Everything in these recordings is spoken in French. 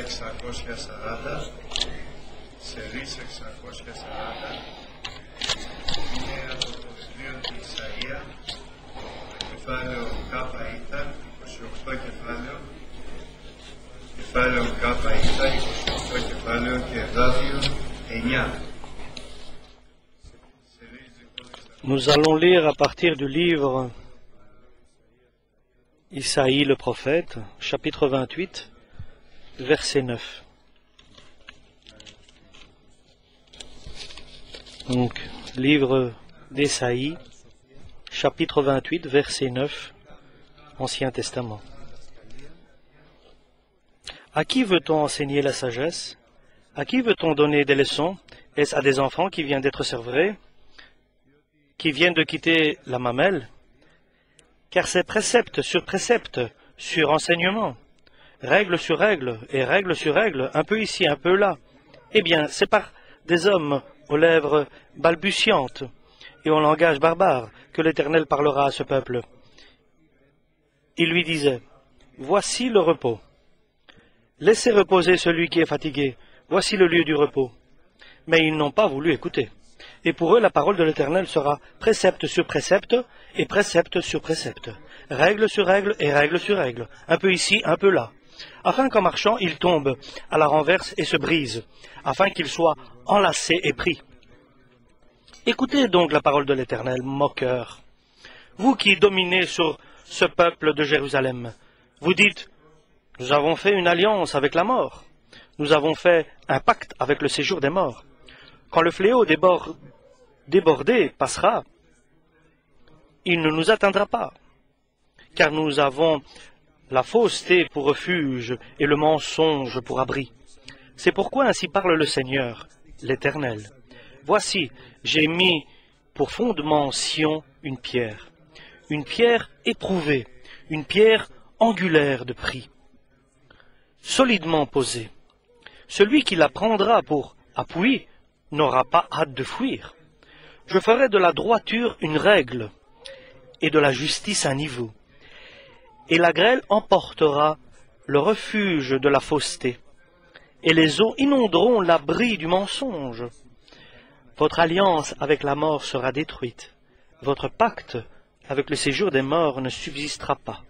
640, σελίδα 640, είναι από το βιβλίο του Ισαΐα, κεφάλαιο Κάπα Ήτα, 28 κεφάλαιο, κεφάλαιο Κάπα Ήτα, 28 κεφάλαιο και εδάφιο 9. Nous allons lire à partir du livre Isaïe le prophète, chapitre 28, verset 9. Donc, livre d'Esaïe, chapitre 28, verset 9, Ancien Testament. À qui veut-on enseigner la sagesse? À qui veut-on donner des leçons? Est-ce à des enfants qui viennent d'être sevrés, qui viennent de quitter la mamelle? Car c'est précepte sur enseignement, règle sur règle et règle sur règle, un peu ici, un peu là. Eh bien, c'est par des hommes aux lèvres balbutiantes et au langage barbare que l'Éternel parlera à ce peuple. Il lui disait, « Voici le repos. Laissez reposer celui qui est fatigué. Voici le lieu du repos. » Mais ils n'ont pas voulu écouter. Et pour eux, la parole de l'Éternel sera précepte sur précepte et précepte sur précepte, règle sur règle et règle sur règle, un peu ici, un peu là, afin qu'en marchant, ils tombent à la renverse et se brisent, afin qu'ils soient enlacés et pris. Écoutez donc la parole de l'Éternel, moqueur. Vous qui dominez sur ce peuple de Jérusalem, vous dites, « Nous avons fait une alliance avec la mort, nous avons fait un pacte avec le séjour des morts. » Quand le fléau débordé passera, il ne nous atteindra pas, car nous avons la fausseté pour refuge et le mensonge pour abri. C'est pourquoi ainsi parle le Seigneur, l'Éternel. Voici, j'ai mis pour fondement Sion une pierre éprouvée, une pierre angulaire de prix, solidement posée. Celui qui la prendra pour appui n'aura pas hâte de fuir. Je ferai de la droiture une règle et de la justice un niveau. Et la grêle emportera le refuge de la fausseté, et les eaux inonderont l'abri du mensonge. Votre alliance avec la mort sera détruite. Votre pacte avec le séjour des morts ne subsistera pas.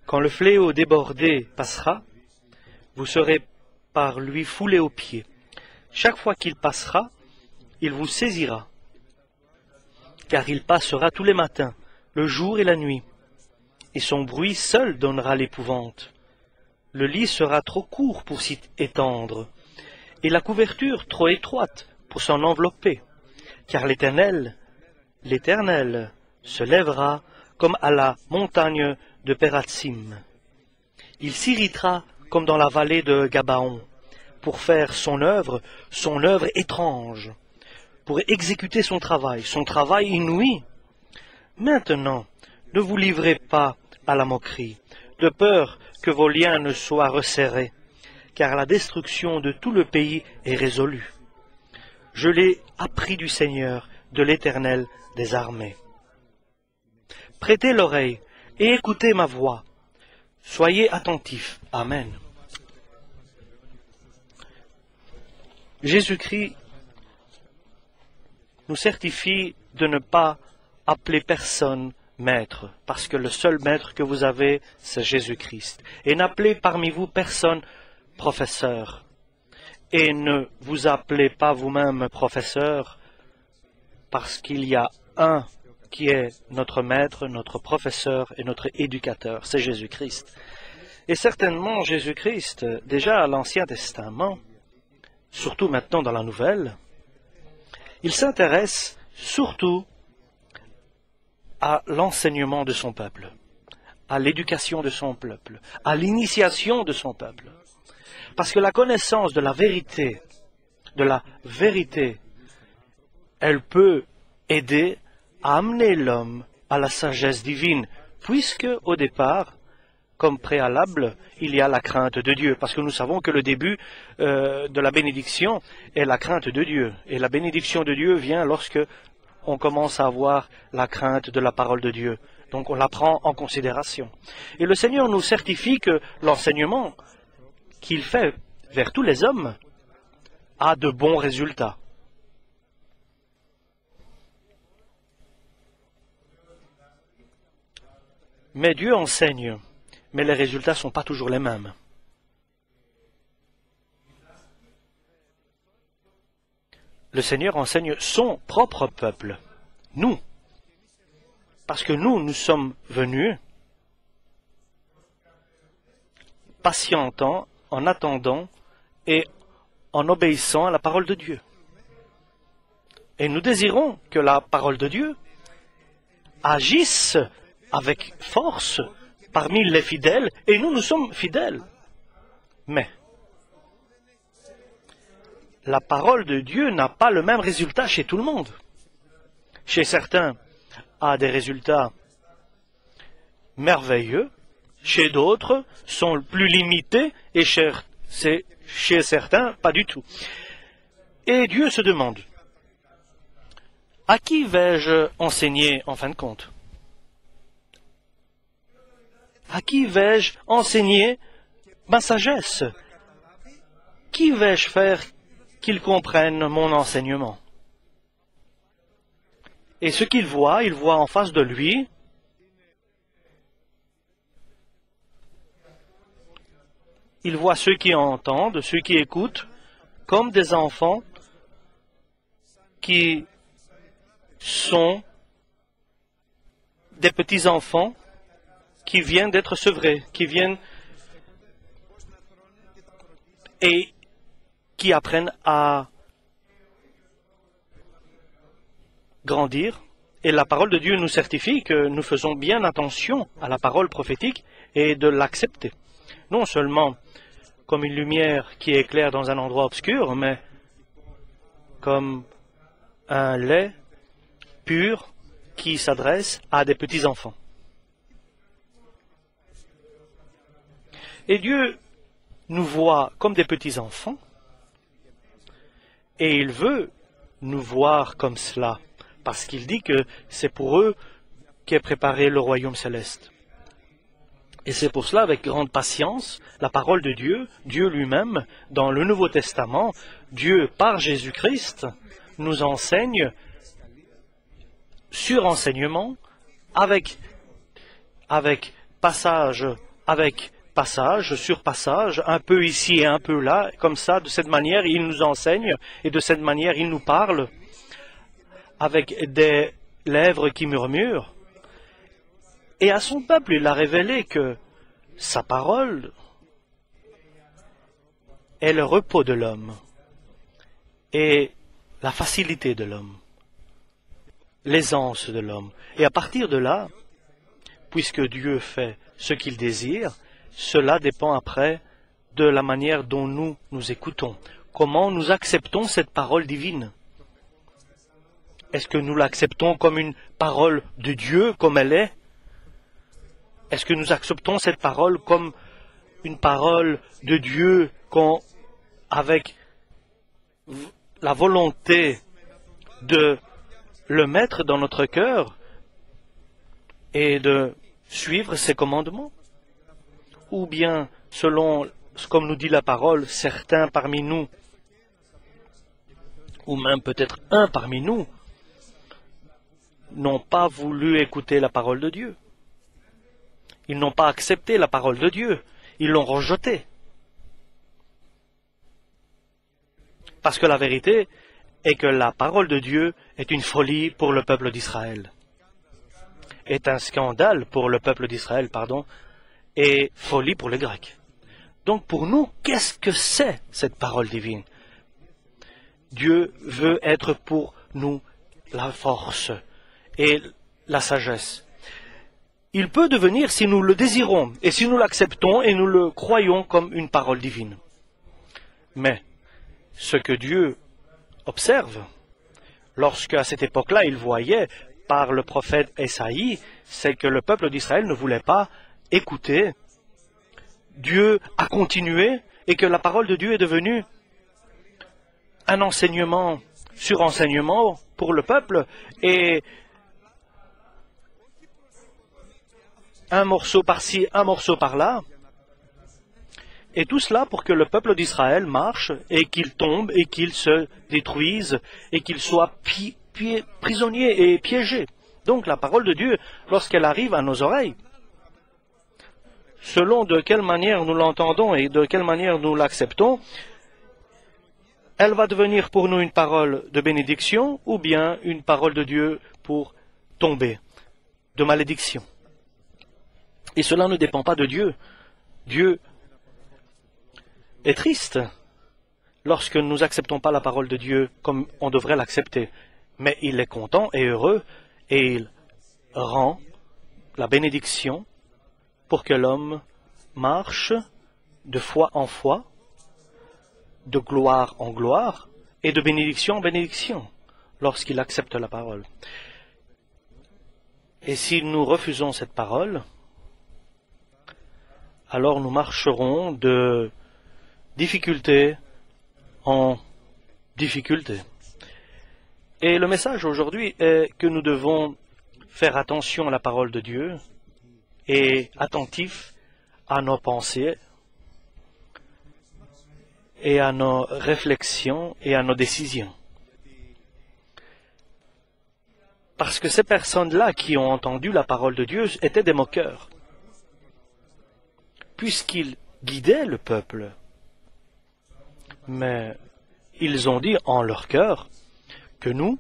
Quand le fléau débordé passera, vous serez par lui foulé aux pieds. Chaque fois qu'il passera, il vous saisira, car il passera tous les matins, le jour et la nuit, et son bruit seul donnera l'épouvante. Le lit sera trop court pour s'y étendre, et la couverture trop étroite pour s'en envelopper, car l'Éternel se lèvera comme à la montagne de Pératsim. Il s'irritera comme dans la vallée de Gabaon, pour faire son œuvre étrange, pour exécuter son travail inouï. Maintenant, ne vous livrez pas à la moquerie, de peur que vos liens ne soient resserrés, car la destruction de tout le pays est résolue. Je l'ai appris du Seigneur, de l'Éternel des armées. Prêtez l'oreille et écoutez ma voix. Soyez attentifs. Amen. Jésus-Christ nous certifie de ne pas appeler personne maître, parce que le seul maître que vous avez, c'est Jésus-Christ. Et n'appelez parmi vous personne professeur. Et ne vous appelez pas vous-même professeur, parce qu'il y a un qui est notre maître, notre professeur et notre éducateur, c'est Jésus-Christ. Et certainement Jésus-Christ, déjà à l'Ancien Testament, surtout maintenant dans la Nouvelle, il s'intéresse surtout à l'enseignement de son peuple, à l'éducation de son peuple, à l'initiation de son peuple. Parce que la connaissance de la vérité, elle peut aider à amener l'homme à la sagesse divine, puisque au départ, comme préalable, il y a la crainte de Dieu, parce que nous savons que le début de la bénédiction est la crainte de Dieu. Et la bénédiction de Dieu vient lorsque on commence à avoir la crainte de la parole de Dieu. Donc on la prend en considération. Et le Seigneur nous certifie que l'enseignement qu'il fait vers tous les hommes a de bons résultats. Mais Dieu enseigne, mais les résultats ne sont pas toujours les mêmes. Le Seigneur enseigne son propre peuple, nous, parce que nous sommes venus patientant, en attendant et en obéissant à la parole de Dieu. Et nous désirons que la parole de Dieu agisse avec force parmi les fidèles, et nous sommes fidèles. Mais la parole de Dieu n'a pas le même résultat chez tout le monde. Chez certains, a des résultats merveilleux, chez d'autres, sont plus limités, et chez certains, pas du tout. Et Dieu se demande, à qui vais-je enseigner en fin de compte? À qui vais-je enseigner ma sagesse? Qui vais-je faire qu'il comprenne mon enseignement? Et ce il voit en face de lui il voit ceux qui entendent, ceux qui écoutent, comme des enfants qui sont des petits-enfants qui viennent d'être sevrés, qui viennent et qui apprennent à grandir. Et la parole de Dieu nous certifie que nous faisons bien attention à la parole prophétique et de l'accepter. Non seulement comme une lumière qui éclaire dans un endroit obscur, mais comme un lait pur qui s'adresse à des petits-enfants. Et Dieu nous voit comme des petits-enfants, et il veut nous voir comme cela, parce qu'il dit que c'est pour eux qu'est préparé le royaume céleste. Et c'est pour cela, avec grande patience, la parole de Dieu, Dieu lui-même, dans le Nouveau Testament, Dieu, par Jésus-Christ, nous enseigne sur enseignement, avec passage sur passage, un peu ici et un peu là, comme ça, de cette manière, il nous enseigne, et de cette manière, il nous parle, avec des lèvres qui murmurent. Et à son peuple, il a révélé que sa parole est le repos de l'homme et la facilité de l'homme, l'aisance de l'homme. Et à partir de là, puisque Dieu fait ce qu'il désire, cela dépend après de la manière dont nous écoutons. Comment nous acceptons cette parole divine? Est-ce que nous l'acceptons comme une parole de Dieu, comme elle est? Est-ce que nous acceptons cette parole comme une parole de Dieu avec la volonté de le mettre dans notre cœur et de suivre ses commandements? Ou bien, selon, comme nous dit la parole, certains parmi nous, ou même peut-être un parmi nous, n'ont pas voulu écouter la parole de Dieu. Ils n'ont pas accepté la parole de Dieu. Ils l'ont rejetée. Parce que la vérité est que la parole de Dieu est une folie pour le peuple d'Israël. Est un scandale pour le peuple d'Israël, et folie pour les Grecs. Donc pour nous, qu'est-ce que c'est cette parole divine? Dieu veut être pour nous la force et la sagesse. Il peut devenir, si nous le désirons, et si nous l'acceptons et nous le croyons comme une parole divine. Mais ce que Dieu observe, lorsque à cette époque-là, il voyait par le prophète Esaïe, c'est que le peuple d'Israël ne voulait pas écouter. Dieu a continué et que la parole de Dieu est devenue un enseignement sur enseignement pour le peuple et un morceau par-ci, un morceau par-là. Et tout cela pour que le peuple d'Israël marche et qu'il tombe et qu'il se détruise et qu'il soit prisonnier et piégé. Donc la parole de Dieu, lorsqu'elle arrive à nos oreilles, selon de quelle manière nous l'entendons et de quelle manière nous l'acceptons, elle va devenir pour nous une parole de bénédiction ou bien une parole de Dieu pour tomber, de malédiction. Et cela ne dépend pas de Dieu. Dieu est triste lorsque nous n'acceptons pas la parole de Dieu comme on devrait l'accepter. Mais il est content et heureux et il rend la bénédiction pour que l'homme marche de foi en foi, de gloire en gloire et de bénédiction en bénédiction lorsqu'il accepte la parole. Et si nous refusons cette parole, alors nous marcherons de difficulté en difficulté. Et le message aujourd'hui est que nous devons faire attention à la parole de Dieu et attentifs à nos pensées et à nos réflexions et à nos décisions. Parce que ces personnes-là qui ont entendu la parole de Dieu étaient des moqueurs, puisqu'ils guidaient le peuple. Mais ils ont dit en leur cœur que nous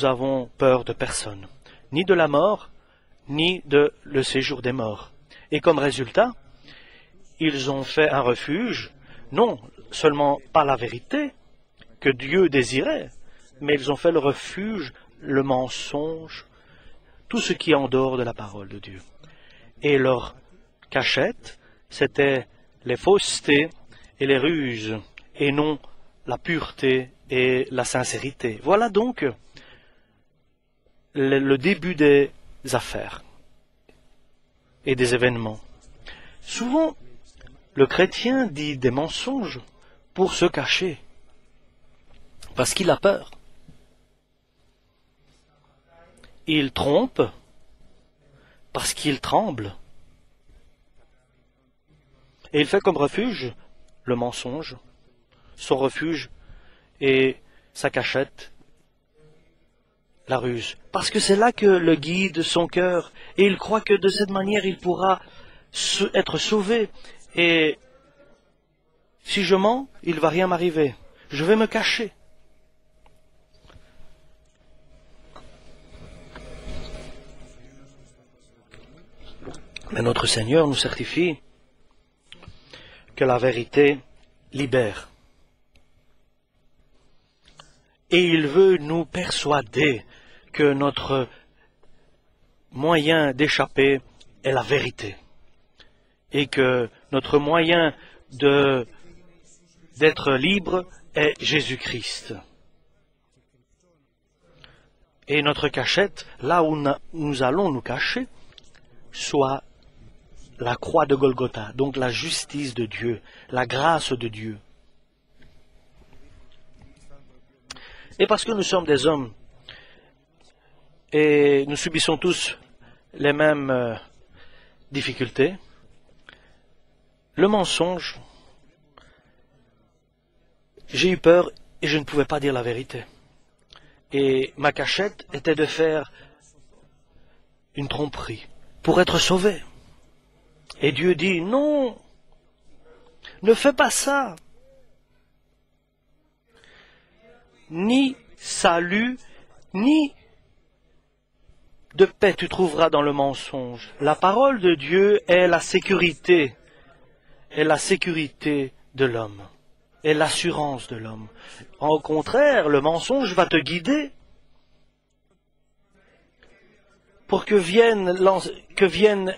avons peur de personne, ni de la mort, ni de le séjour des morts. Et comme résultat, ils ont fait un refuge, non seulement pas la vérité que Dieu désirait, mais ils ont fait le refuge, le mensonge, tout ce qui est en dehors de la parole de Dieu. Et leur cachette, c'était les faussetés et les ruses, et non la pureté et la sincérité. Voilà donc le début des affaires et des événements. Souvent, le chrétien dit des mensonges pour se cacher, parce qu'il a peur. Il trompe parce qu'il tremble. Et il fait comme refuge le mensonge, son refuge et sa cachette, la ruse. Parce que c'est là que le guide son cœur, et il croit que de cette manière il pourra être sauvé. Et si je mens, il ne va rien m'arriver. Je vais me cacher. Mais notre Seigneur nous certifie que la vérité libère. Et il veut nous persuader que notre moyen d'échapper est la vérité. Et que notre moyen d'être libre est Jésus-Christ. Et notre cachette, là où nous allons nous cacher, soit la croix de Golgotha, donc la justice de Dieu, la grâce de Dieu. Et parce que nous sommes des hommes et nous subissons tous les mêmes difficultés, le mensonge, j'ai eu peur et je ne pouvais pas dire la vérité. Et ma cachette était de faire une tromperie pour être sauvé. Et Dieu dit, non, ne fais pas ça. Ni salut, ni de paix tu trouveras dans le mensonge. La parole de Dieu est la sécurité de l'homme, est l'assurance de l'homme. Au contraire, le mensonge va te guider pour que vienne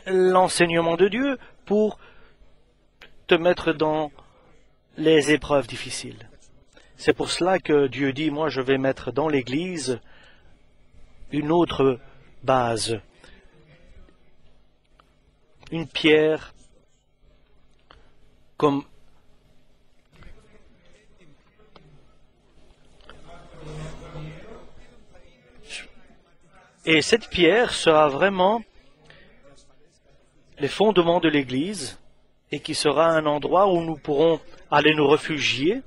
l'enseignement de Dieu pour te mettre dans les épreuves difficiles. C'est pour cela que Dieu dit, moi je vais mettre dans l'Église une autre base, une pierre comme et cette pierre sera vraiment les fondements de l'Église et qui sera un endroit où nous pourrons aller nous réfugier.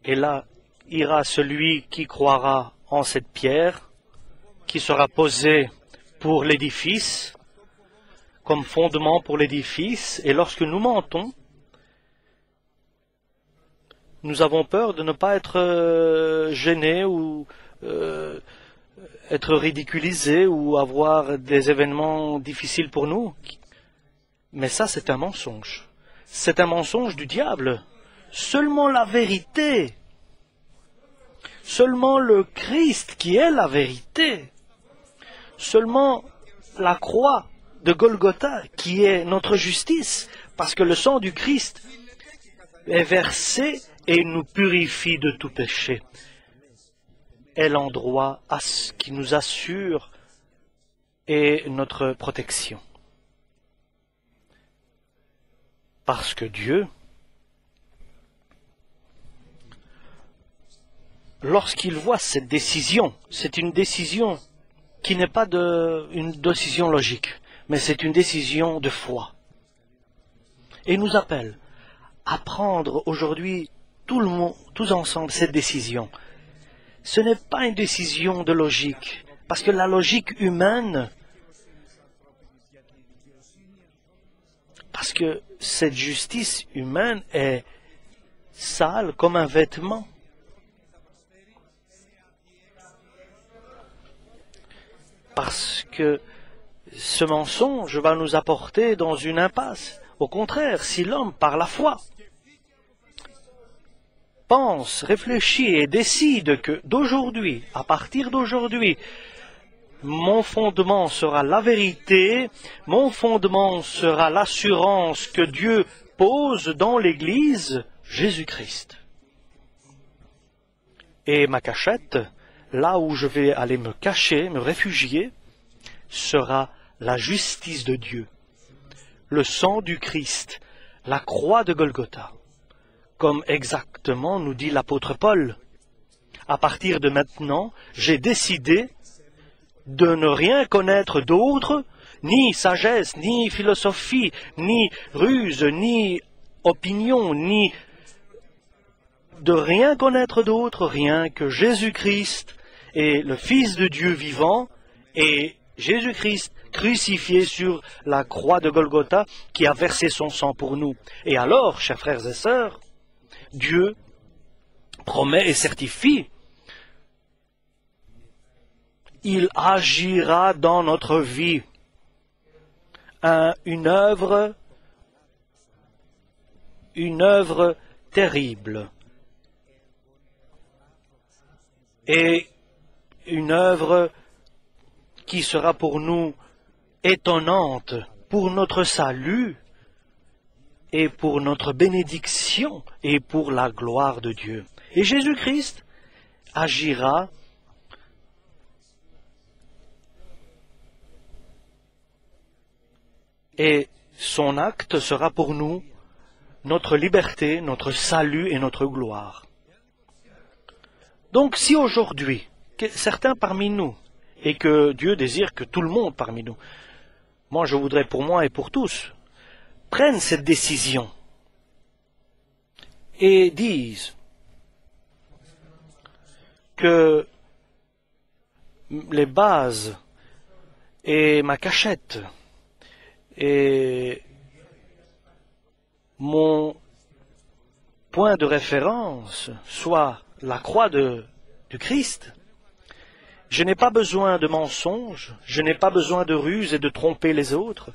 Et là ira celui qui croira en cette pierre, qui sera posée pour l'édifice, comme fondement pour l'édifice. Et lorsque nous mentons, nous avons peur de ne pas être gênés ou être ridiculisés ou avoir des événements difficiles pour nous. Mais ça, c'est un mensonge. C'est un mensonge du diable. Seulement la vérité, seulement le Christ qui est la vérité, seulement la croix de Golgotha qui est notre justice, parce que le sang du Christ est versé et nous purifie de tout péché, est l'endroit qui nous assure et notre protection. Parce que Dieu, lorsqu'il voit cette décision, c'est une décision qui n'est pas une décision logique, mais c'est une décision de foi. Et il nous appelle à prendre aujourd'hui tous ensemble cette décision. Ce n'est pas une décision de logique, parce que la logique humaine, parce que cette justice humaine est sale comme un vêtement. Parce que ce mensonge va nous apporter dans une impasse. Au contraire, si l'homme, par la foi, pense, réfléchit et décide que d'aujourd'hui, à partir d'aujourd'hui, mon fondement sera la vérité, mon fondement sera l'assurance que Dieu pose dans l'Église, Jésus-Christ. Et ma cachette, là où je vais aller me cacher, me réfugier, sera la justice de Dieu, le sang du Christ, la croix de Golgotha, comme exactement nous dit l'apôtre Paul. À partir de maintenant, j'ai décidé de ne rien connaître d'autre, ni sagesse, ni philosophie, ni ruse, ni opinion, ni de rien connaître d'autre, rien que Jésus-Christ est le Fils de Dieu vivant et Jésus-Christ crucifié sur la croix de Golgotha qui a versé son sang pour nous. Et alors, chers frères et sœurs, Dieu promet et certifie, il agira dans notre vie une œuvre terrible et une œuvre qui sera pour nous étonnante, pour notre salut et pour notre bénédiction et pour la gloire de Dieu. Et Jésus-Christ agira et son acte sera pour nous notre liberté, notre salut et notre gloire. Donc si aujourd'hui, certains parmi nous, et que Dieu désire que tout le monde parmi nous, moi je voudrais pour moi et pour tous, prennent cette décision et disent que les bases et ma cachette et mon point de référence soit la croix du Christ. Je n'ai pas besoin de mensonges, je n'ai pas besoin de ruses et de tromper les autres.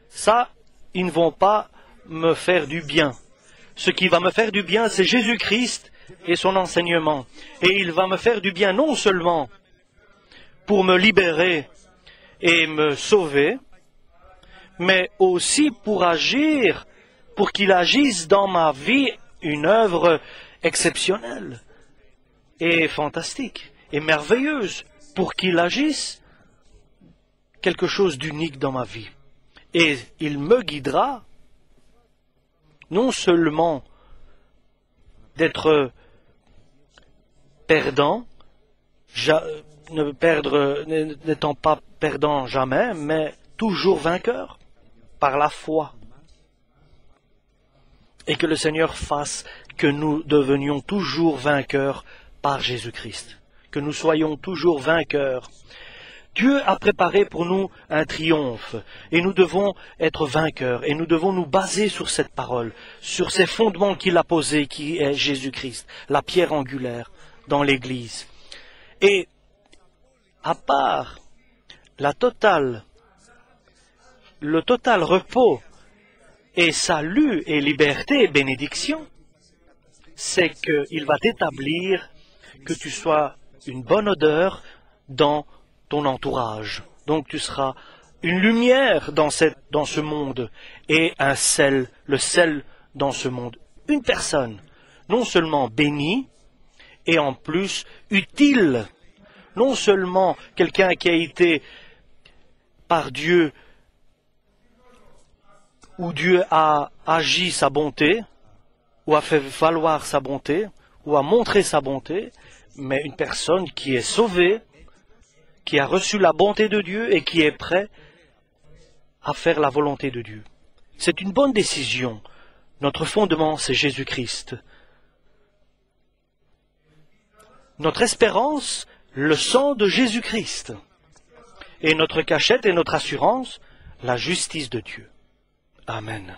Ça, ils ne vont pas me faire du bien. Ce qui va me faire du bien, c'est Jésus-Christ et son enseignement. Et il va me faire du bien non seulement pour me libérer et me sauver, mais aussi pour agir, pour qu'il agisse dans ma vie une œuvre exceptionnelle et fantastique et merveilleuse, pour qu'il agisse quelque chose d'unique dans ma vie. Et il me guidera non seulement d'être perdant, n'étant pas perdant jamais, mais toujours vainqueur, par la foi. Et que le Seigneur fasse que nous devenions toujours vainqueurs par Jésus-Christ. Que nous soyons toujours vainqueurs. Dieu a préparé pour nous un triomphe, et nous devons être vainqueurs, et nous devons nous baser sur cette parole, sur ces fondements qu'il a posés, qui est Jésus-Christ, la pierre angulaire dans l'Église. Et à part le total repos et salut et liberté et bénédiction, c'est qu'il va t'établir que tu sois une bonne odeur dans ton entourage. Donc tu seras une lumière dans ce monde et un sel, le sel dans ce monde. Une personne, non seulement bénie, et en plus utile. Non seulement quelqu'un qui a été par Dieu, où Dieu a agi sa bonté, ou a fait valoir sa bonté, ou a montré sa bonté, mais une personne qui est sauvée, qui a reçu la bonté de Dieu et qui est prêt à faire la volonté de Dieu. C'est une bonne décision. Notre fondement, c'est Jésus-Christ. Notre espérance, le sang de Jésus-Christ. Et notre cachette et notre assurance, la justice de Dieu. Amen.